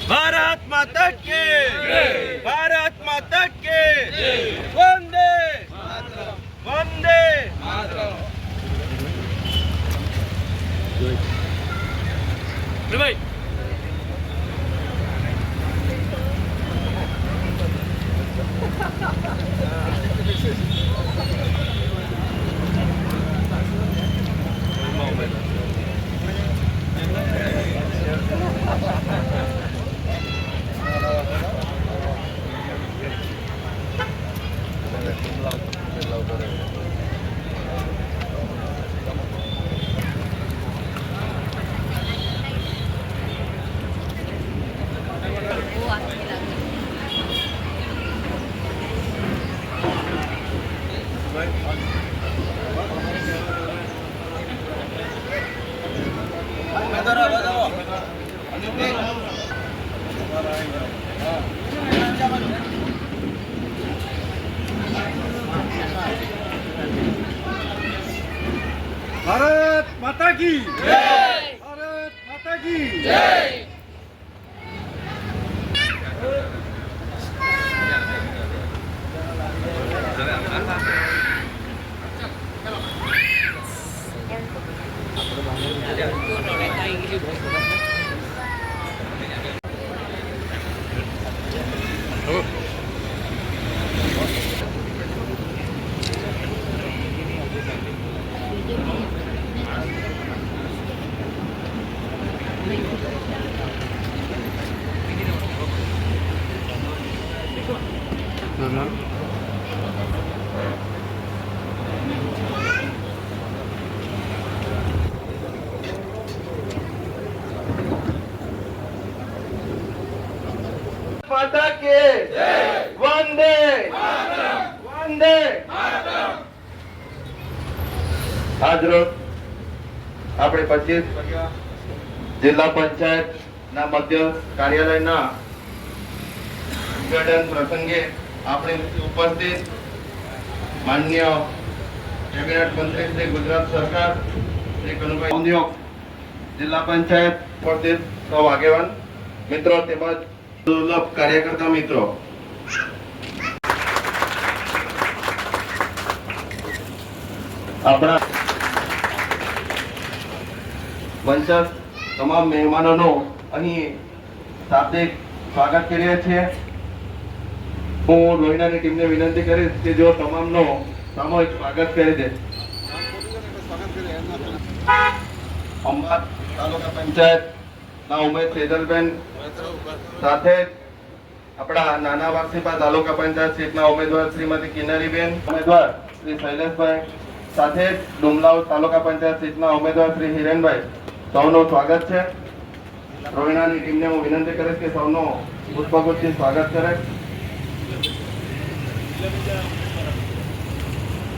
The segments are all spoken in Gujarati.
भारत माता के भारत माता के वंदे वंदे भाई भारत माता की जय। भारत माता की जय। माता के वंदे वंदे आज रोज આપણે 25 જિલ્લા પંચાયત ના મધ્ય કાર્યાલયના ઉદ્ઘાટન પ્રસંગે આપણે ઉપસ્થિત માનનીય કેબિનેટ મંત્રી શ્રી ગુજરાત સરકાર શ્રી કનુભાઈ જિલ્લા પંચાયત ઉપસ્થિત સૌ આગેવાન મિત્રો તેમજ દુર્લભ કાર્યકર્તા મિત્રો આપણા વંશજ તમામ મહેમાનોનો અહીં શાબ્દિક સ્વાગત કરીએ છીએ હું રોહિણાની ટીમને વિનંતી કરીશ કે જો તમામનો સામૂહિક સ્વાગત કરી દે અંબાદ તાલુકા પંચાયત ના ઉમેશ સેજલબેન સાથે આપણા નાના વાક્ષીપા તાલુકા પંચાયત સીટના ઉમેદવાર શ્રીમતી કિન્નરીબેન ઉમેદવાર શ્રી શૈલેષભાઈ સાથે ડુમલાવ તાલુકા પંચાયત સીટના ઉમેદવાર શ્રી હિરેનભાઈ સૌનું સ્વાગત છે રોહિણાની ટીમને હું વિનંતી કરીશ કે સૌનું પુષ્પગુચ્છથી સ્વાગત કરે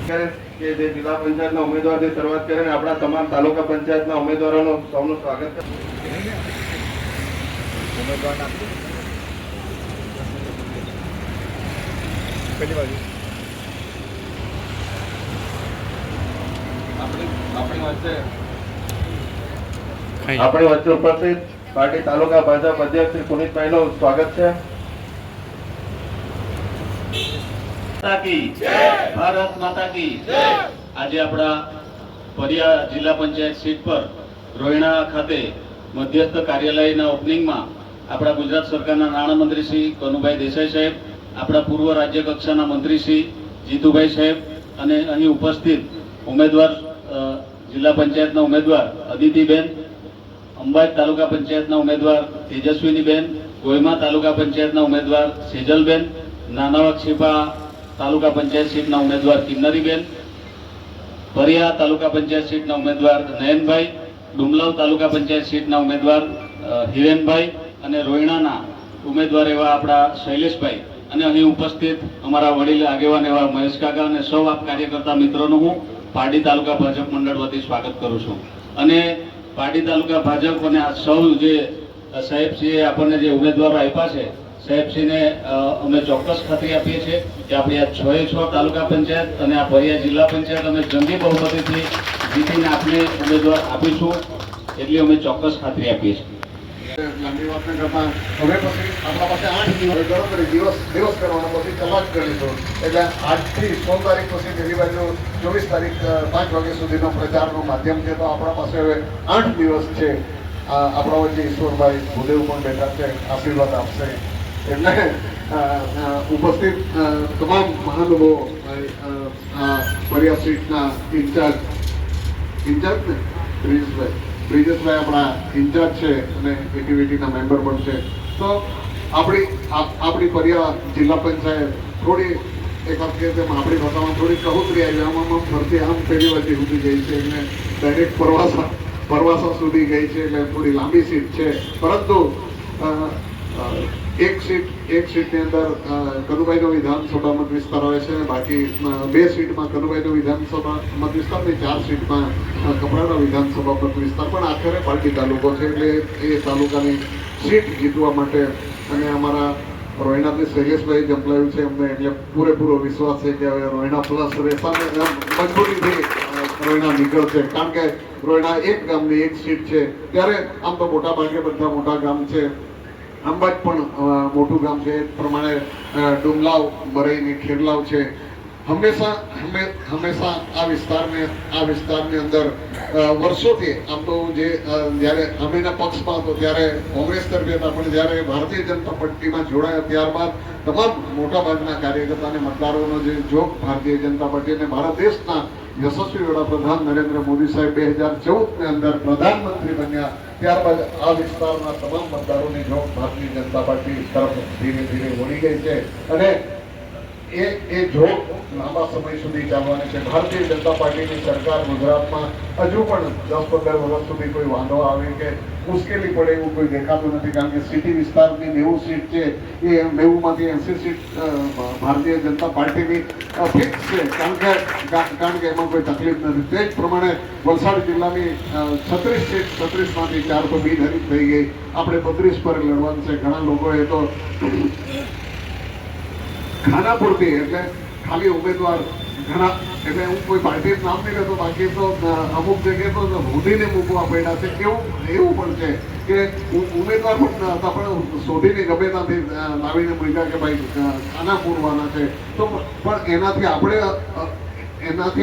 કે જે જિલ્લા પંચાયતના ઉમેદવારથી શરૂઆત કરીને આપણા તમામ તાલુકા પંચાયતના ઉમેદવારોનું સૌનું સ્વાગત કરે પહેલી બાજુ આપણી વચ્ચે ઉપસ્થિત પાર્ટી તાલુકા ભાજપ અધ્યક્ષ શ્રી પુનિતભાઈ નું સ્વાગત છે ભારત માતા કી આજે આપણા પરિયા જિલ્લા પંચાયત સીટ પર રોહિણા ખાતે મધ્યસ્થ કાર્યાલયના ઓપનિંગમાં આપણા ગુજરાત સરકારના નાણામંત્રી શ્રી કનુભાઈ દેસાઈ સાહેબ, આપણા પૂર્વ રાજ્ય કક્ષાના મંત્રી શ્રી જીતુભાઈ સાહેબ અને અહીં ઉપસ્થિત ઉમેદવાર જિલ્લા પંચાયતના ઉમેદવાર અદિતિબેન, અંબાજ તાલુકા પંચાયતના ઉમેદવાર તેજસ્વીનીબેન, ગોયમા તાલુકા પંચાયતના ઉમેદવાર સેજલબેન, નાનાવાક્ષીપા તાલુકા પંચાયત સીટના ઉમેદવાર કિન્નરીબેન, પરિયા તાલુકા પંચાયત સીટના ઉમેદવાર નયનભાઈ, ડુમલાવ તાલુકા પંચાયત સીટના ઉમેદવાર હિરેનભાઈ અને રોહિણાના ઉમેદવાર એવા આપણા શૈલેષભાઈ અને અહીં ઉપસ્થિત અમારા વડીલ આગેવાન એવા મહેશ કાકા અને સૌ આપ કાર્યકર્તા મિત્રોનું હું પારડી તાલુકા ભાજપ મંડળ વતી સ્વાગત કરું છું. અને પારડી તાલુકા ભાજપ અને આ સૌ જે સાહેબશ્રીએ આપણને જે ઉમેદવારો આપ્યા છે, સાહેબશ્રીને અમે ચોક્કસ ખાતરી આપીએ છીએ કે આપણી આ 6 તાલુકા પંચાયત અને આ પરિયા જિલ્લા પંચાયત અમે જંગી બહુમતીથી જીતીને આપને ઉમેદવાર આપીશું એટલી અમે ચોક્કસ ખાતરી આપીએ છીએ. લાંબી વાત ન કરતા હવે પછી આપણા પાસે 8 દિવસ ગણતરી દિવસ કરવાનો, પછી કલાક કરીશું. એટલે આજથી 16 તારીખ પછી પેલી બાજુ 24 તારીખ 5 વાગ્યા સુધીનો પ્રચારનું માધ્યમ છે. તો આપણા પાસે હવે 8 દિવસ છે. આપણા વચ્ચે ઈશ્વરભાઈ ભૂદેવ પણ બેઠા છે, આશીર્વાદ આપશે. એટલે ઉપસ્થિત તમામ મહાનુભાવો, પરિયા સીટના ઇન્ચાર્જ ને બ્રિજેશભાઈ આપણા ઇન્ચાર્જ છે અને એક્ટિવિટીના મેમ્બર પણ છે. તો આપણી પરિયા જિલ્લા પંચાયત થોડી એકાદ કે આપણી ભાષામાં થોડી કહોતરી આવી, આમ ફરતી આમ પેલી વચ્ચે સુધી ગઈ છે, એટલે ડાયરેક્ટ પરવાસા સુધી ગઈ છે. એટલે થોડી લાંબી સીટ છે. પરંતુ એક સીટની અંદર કનુભાઈનો વિધાનસભા મત વિસ્તાર આવે છે, બાકી 2 સીટમાં કનુભાઈનો વિધાનસભા મત વિસ્તાર ને 4 સીટમાં કપરાડા વિધાનસભા મત વિસ્તાર. પણ આખરે પાર્ટી તાલુકો છે, એટલે એ તાલુકાની સીટ જીતવા માટે અને અમારા રોહિણાથી શૈલેષભાઈ જંપલાયું છે અમને, એટલે પૂરેપૂરો વિશ્વાસ છે કે હવે રોહિણા પ્લસ રેસાને મજબૂરીથી રોહિણા નીકળશે. કારણ કે રોહિણા એક ગામની એક સીટ છે, ત્યારે આમ તો મોટા ભાગે બધા મોટા ગામ છે. અંબાજ પણ મોટું ગામ છે, એ પ્રમાણે ડુમલાવ, બરૈની, ખેરલાવ છે. હંમેશા આ વિસ્તારની અંદર વર્ષોથી આમ તો જે જ્યારે અમેના પક્ષમાં હતો ત્યારે કોંગ્રેસ તરફી હતા, પણ જ્યારે ભારતીય જનતા પાર્ટીમાં જોડાયા ત્યારબાદ તમામ મોટાભાગના કાર્યકર્તા અને મતદારોનો જે જોગ ભારતીય જનતા પાર્ટી અને ભારત દેશના યશસ્વી વડાપ્રધાન નરેન્દ્ર મોદી સાહેબ 2014ની અંદર પ્રધાનમંત્રી બન્યા ત્યારબાદ આ વિસ્તારના તમામ મતદારોની જોગ ભારતીય જનતા પાર્ટી તરફ ધીરે ધીરે વળી ગઈ છે. અને એ જોગ લાંબા સમય સુધી ચાલવાની છે. ભારતીય જનતા પાર્ટીની સરકાર ગુજરાતમાં હજુ પણ 10-15 વર્ષ સુધી કોઈ વાંધો આવે કે મુશ્કેલી પડે એવું કોઈ દેખાતું નથી. કારણ કે સિટી વિસ્તારની 90 સીટ છે, એ 90માંથી 80 સીટ ભારતીય જનતા પાર્ટીની ફિક્સ છે. કારણ કે એમાં કોઈ તકલીફ નથી. તે જ પ્રમાણે વલસાડ જિલ્લાની 36 સીટ, 36માંથી 4 તો બિનહરીફ થઈ ગઈ. આપણે 32 પર લડવાનું છે. ઘણા લોકોએ તો ખાના પૂરતી એટલે ખાલી ઉમેદવાર ઘણા, એટલે હું કોઈ પાર્ટીનું નામ નહીં લેતો, બાકી તો અમુક જગ્યાએ તો મોદીને મૂકવા પડ્યા છે. એવું પણ છે કે ઉમેદવાર પણ હતા, પણ શોધીને ગમે ત્યાંથી લાવીને મૂક્યા કે ભાઈ ખાના પૂરવાના છે. તો પણ એનાથી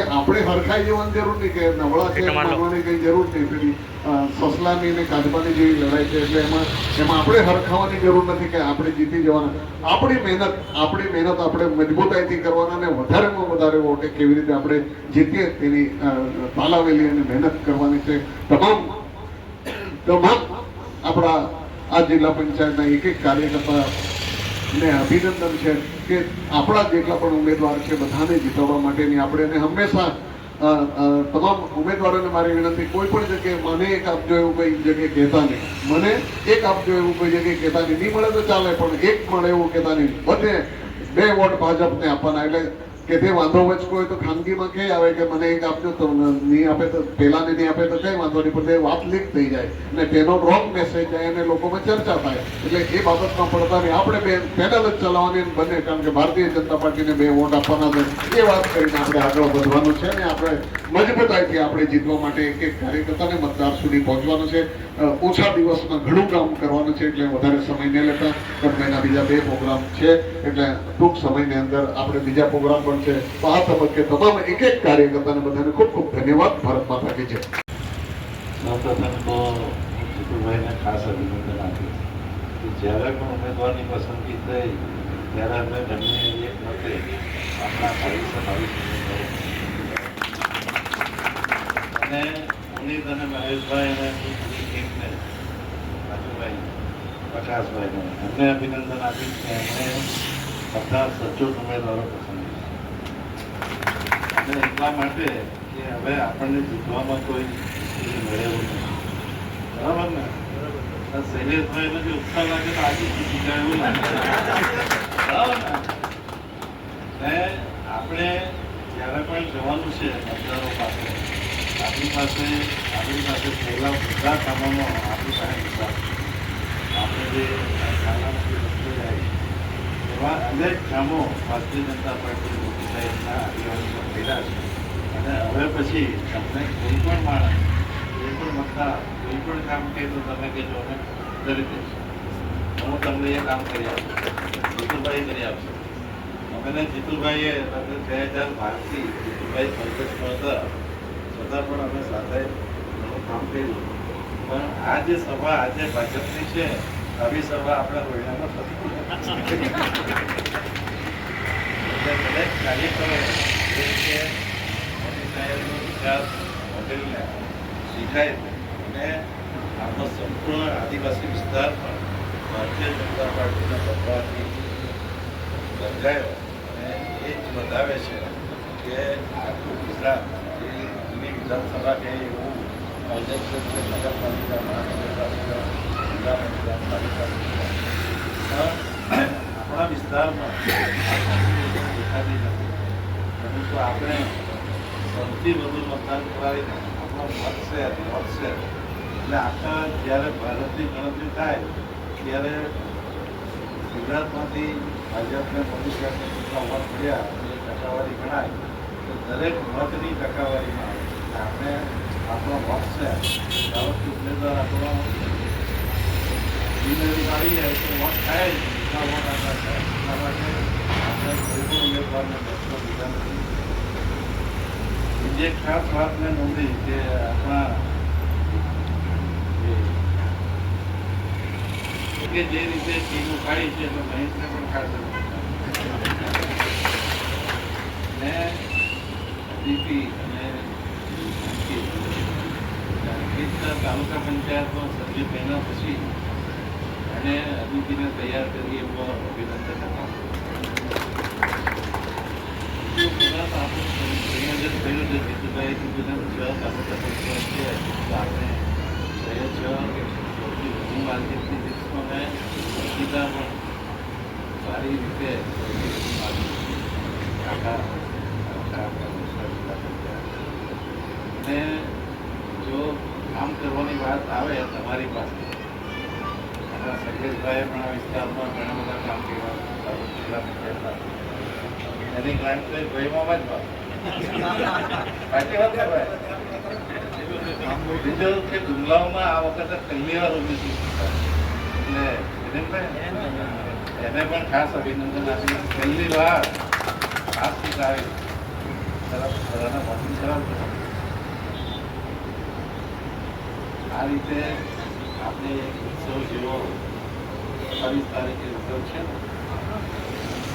આપણે હરખાઈ જવાની જરૂર નહીં કે નવળા છે માનવાની કંઈ જરૂર નહીં. પેલી સસલાની ને કાચબાની જેવી લડાઈ છે, એટલે એમાં આપણે હરખાવાની જરૂર નથી કે આપણે જીતી જવાના. આપણી મહેનત આપણે મજબૂતાઈથી કરવાના અને વધારેમાં વધારે વોટે કેવી રીતે આપણે જીતીએ તેની તાલાવેલી અને મહેનત કરવાની છે. તમામ આપણા આ જિલ્લા પંચાયતના એક કાર્યકર્તા ને અભિનંદન છે કે આપણા જેટલા પણ ઉમેદવાર છે બધાને જીતવા માટેની આપણે હંમેશા તમામ ઉમેદવારોને મારી વિનંતી, કોઈ પણ જગ્યાએ મને એક આપજો એવું કોઈ જગ્યાએ કહેતા નહીં, મને એક આપજો એવું કોઈ જગ્યાએ કહેતા નહીં મળે તો ચાલે, પણ એક મળે એવું કહેતા નહીં. બધે 2 વોટ ભાજપને આપવાના. એટલે કે તે વાંધો વચકો હોય તો ખાનગીમાં કહે આવે કે મને એક આપજો, તો નહીં આપે તો પેલાને નહીં આપે તો કંઈ વાંધો નહીં, પણ તે વાત લીક થઈ જાય અને તેનો રોંગ મેસેજ જાય અને લોકોમાં ચર્ચા થાય. એટલે એ બાબતમાં પડતા નહીં. આપણે પેનલ જ ચલાવવાની બને, કારણ કે ભારતીય જનતા પાર્ટીને 2 વોટ આપવાના છે. એ વાત કરીને આપણે આગળ વધવાનું છે અને આપણે મજબૂતાઈથી આપણે જીતવા માટે એક કાર્યકર્તાને મતદાર સુધી પહોંચવાનું છે. ઓછા દિવસમાં ઘણું કામ કરવાનું છે, એટલે વધારે સમય નહીં લેતા. કંપનીના બીજા 2 પ્રોગ્રામ છે, એટલે ટૂંક સમયની અંદર આપણે બીજા પ્રોગ્રામ પણ છે. તો આ તબક્કે તમામ એક કાર્યકર્તાને બધાને ખૂબ ખૂબ ધન્યવાદ. ભારત માતા કી જય. સૌપ્રથમ તો જીતુભાઈને ખાસ અભિનંદન આપીશ કે જ્યારે પણ ઉમેદવારની પસંદગી થઈ ત્યારે અમે બંને એક મતે આપણા 22 અને પુનીત અને મહેશભાઈ અને ટીમને રાજુભાઈ પ્રકાશભાઈને એમને અભિનંદન આપીશ કે એમણે બધા સચોટ ઉમેદવારો પસંદ અને એટલા માટે કે હવે આપણને જીતવામાં કોઈ મળેલું નથી. બરાબર ને? શૈલેષભાઈને જે ઉત્સાહ લાગે તો આજે જીતી જાય એવું લાગે. બરાબર ને? ને આપણે જ્યારે પણ જવાનું છે મતદારો પાસે આપણી પાસે થયેલા બધા કામોનો આપણી પાસે હિસાબ છે. આપણે જે શાળામાંથી રસ્તે જાય એવા અનેક કામો ભારતીય જનતા પાર્ટી મોદી સાહેબના આગેવાનીમાં કર્યા છે અને હવે પછી તમને કોઈ પણ માણસ કોઈ પણ મતદાર કોઈ પણ કામ કહે તો તમે કહેજો અમે કરી દઈશું. હું તમને એ કામ કરી આપું, જીતુભાઈ કરી આપશે. અમે જીતુભાઈએ 2012થી જીતુભાઈ કોંગ્રેસમાં હતા છતાં પણ અમે સાથે ઘણું કામ કર્યું. પણ આ જે સભા આજે ભાજપની છે આવી સભા આપણા રોહિણામાં થતી દરેક કાર્યકરો જે છે મોદી સાહેબનો વિકાસ મોડેલને શીખાય અને આપણો સંપૂર્ણ આદિવાસી વિસ્તાર પણ ભારતીય જનતા પાર્ટીના પ્રભાવથી બંધાયો અને એ જ બતાવે છે કે આખું ગુજરાત જે જૂની વિધાનસભા કે એવું નગરપાલિકા મહાનગરપાલિકા જિલ્લા નગરપાલિકા આપણા વિસ્તારમાં દેખાતી નથી, પરંતુ આપણે સૌથી વધુ મતદાન કરાવીને આપણો મત છે એટલે આખા જ્યારે ભારતની ગણતરી થાય ત્યારે ગુજરાતમાંથી ભાજપને મોદી સાહેબને જેટલા મત મળ્યા એ ટકાવારી ગણાય તો દરેક મતની ટકાવારીમાં આપણે આપણો મત છે ધારો કે ઉમેદવાર આપણો બિનહરીફ આવી જાય તો મત થાય જ એટલા મત આપણા થાય. એટલા માટે આપણે કોઈ પણ ઉમેદવારને બેસવા દીધા નથી. બીજી એક ખાસ વાત મેં નોંધી કે આપણા કે જે રીતે ટીમ ઉખાડી છે તો મહેશને પણ ખાસ ને દીપી અને તાલુકા પંચાયતનો સભ્ય બન્યા પછી અને અદિતિને તૈયાર કરી એવો અભિનંદન સંયોજન થયું છે જીતુભાઈ કીધું 6 તાલુકા પંચાયત છે તો આપણે 6 સૌથી વધુ માર્કેટની લિસ્ટમાં મેં સીધા પણ સારી રીતે અને જો કામ કરવાની વાત આવે તમારી પાસે આપણા શૈલેષભાઈએ પણ આ વિસ્તારમાં ઘણા બધા કામ કર્યા જિલ્લા પંચાયતના એની ક્લાઇમ તો ભાઈમાં જ સાચી વાત ને ભાઈ. બીજો કે ગુમલાઓમાં આ વખતે પહેલી વાર ઉભી એટલે એને પણ ખાસ અભિનંદન આપીને પહેલી વાર ખાસ સીટ આવી બધાના પસંદ કરાવતો. આ રીતે આપણે એક ઉત્સવ જેવો 28 તારીખે ઉત્સવ છે ને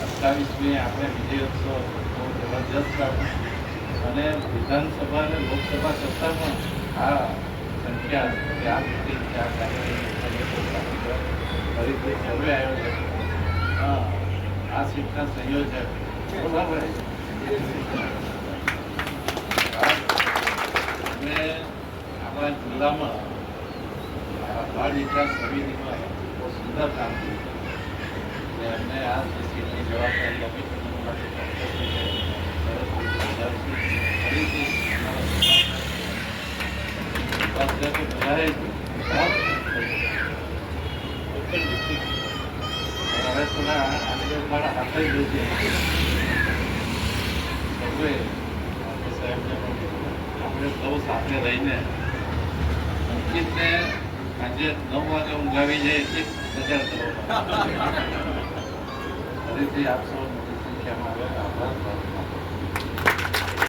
28મી આપણે વિજય ઉત્સવ બહુ જબરજસ્ત રાખો અને વિધાનસભા અને લોકસભા કરતાં પણ આ સંખ્યા કે આ રીતે આ ફરીથી હવે આવ્યો છે. હા, આ સીટના સંયોજક બરાબર અને આપણા જિલ્લામાં બાળ વિકાસ સમિતિમાં બહુ સુંદર કામ કર્યું અને એમને આ સીટની જવાબદારી આપી હવે થોડા મારા હાથે જ છે સાહેબને પણ આપણે સૌ સાથે રહીને અંકિતને આજે 9 વાગે ઊંઘાવી જાય એટલી બજાર કરવા ફરીથી આપ સૌ મોટી સંખ્યામાં આભાર.